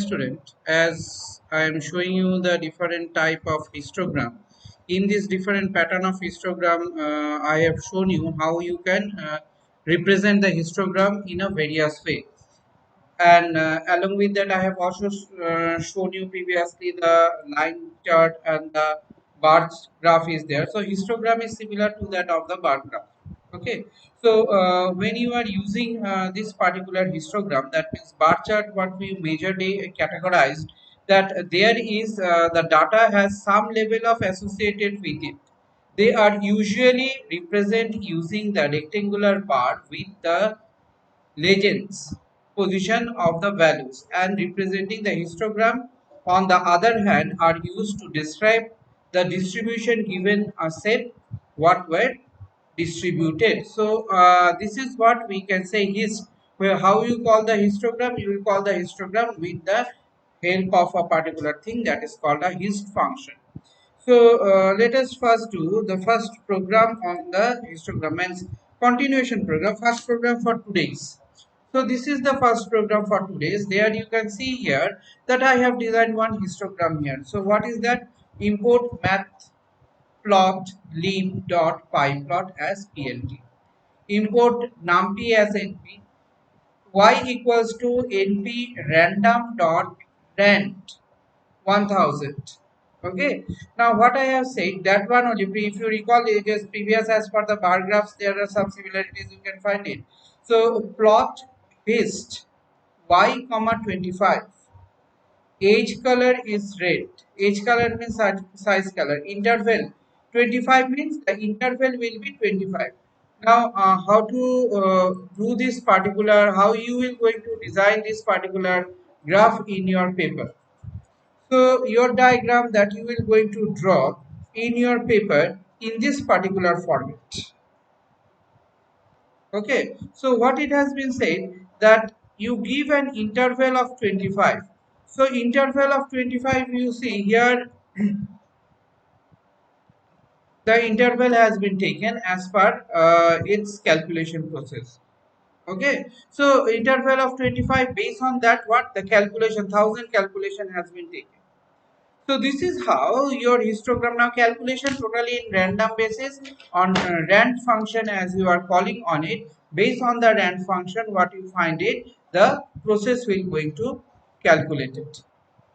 Student, as I am showing you the different type of histogram. In this different pattern of histogram, I have shown you how you can represent the histogram in a various way. And along with that, I have also shown you previously the line chart and the bar graph is there. So histogram is similar to that of the bar graph. Okay, so when you are using this particular histogram, that means bar chart, what we majorly categorized, that there is the data has some level of associated with it. They are usually represent using the rectangular bar with the legends position of the values, and representing the histogram on the other hand are used to describe the distribution given a set what were distributed. So this is what we can say is where how you call the histogram. You will call the histogram with the help of a particular thing that is called a hist function. So let us first do the first program on the histogram means continuation program, first program for today's. So this is the first program for today's. There you can see here that I have designed one histogram here. So what is that? Import math plot lib dot py plot as plt. Import numpy as np. Y equals to np random dot rand 1000. Okay, now what I have said, that one only, if you recall it is previous as per the bar graphs, there are some similarities, you can find it. So plot hist y comma 25, age color is red, age color means size color, interval 25 means the interval will be 25. Now how to do this particular, how you will going to design this particular graph in your paper. So your diagram that you will going to draw in your paper in this particular format. Okay. So what it has been said that you give an interval of 25. So interval of 25 you see here the interval has been taken as per its calculation process. Okay. So interval of 25 based on that what the calculation 1000 calculation has been taken. So this is how your histogram now calculation totally in random basis on rand function as you are calling on it. Based on the rand function what you find it, the process will going to calculate it.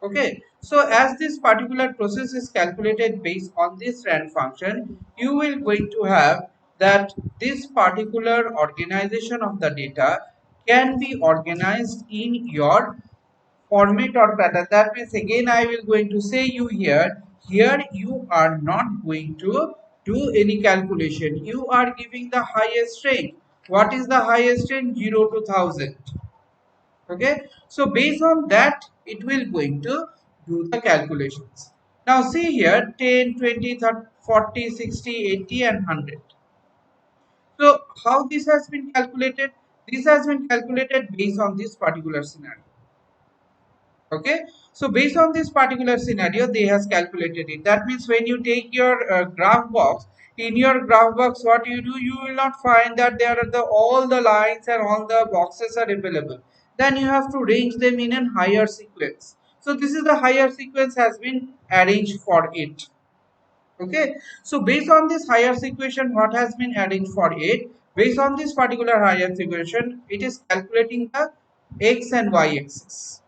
Okay, so as this particular process is calculated based on this rand function, you will going to have that this particular organization of the data can be organized in your format or pattern. That means again I will going to say you here you are not going to do any calculation. You are giving the highest range. What is the highest range? 0 to 1000. Okay, so based on that it will going to do the calculations. Now see here 10, 20, 30, 40, 60, 80 and 100. So how this has been calculated? This has been calculated based on this particular scenario. Okay, so based on this particular scenario they has calculated it. That means when you take your graph box, in your graph box what you do, you will not find that there are the all the lines and all the boxes are available. Then you have to arrange them in a higher sequence. So this is the higher sequence has been arranged for it. Okay, so based on this higher equation what has been arranged for it, based on this particular higher equation it is calculating the x and y axis.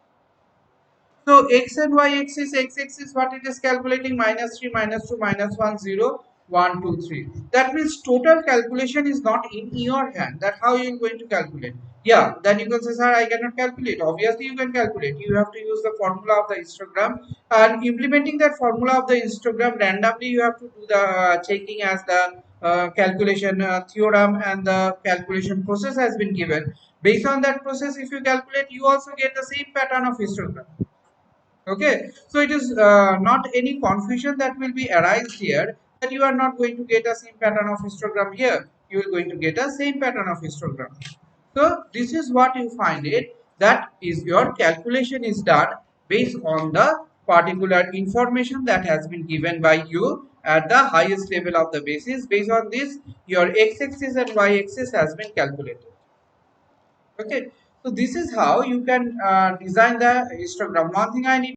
So x and y axis, x axis what it is calculating, -3, -2, -1, 0, 1, 2, 3. That means total calculation is not in your hand. That how you are going to calculate? Yeah, then you can say, sir, I cannot calculate. Obviously, you can calculate. You have to use the formula of the histogram, and implementing that formula of the histogram randomly. You have to do the checking as the calculation theorem and the calculation process has been given. Based on that process, if you calculate, you also get the same pattern of histogram. Okay, so it is not any confusion that will be arised here, that you are not going to get a same pattern of histogram here. You are going to get a same pattern of histogram. So this is what you find it, that is your calculation is done based on the particular information that has been given by you at the highest level of the basis. Based on this your x axis and y axis has been calculated. Okay, So this is how you can design the histogram. One thing I need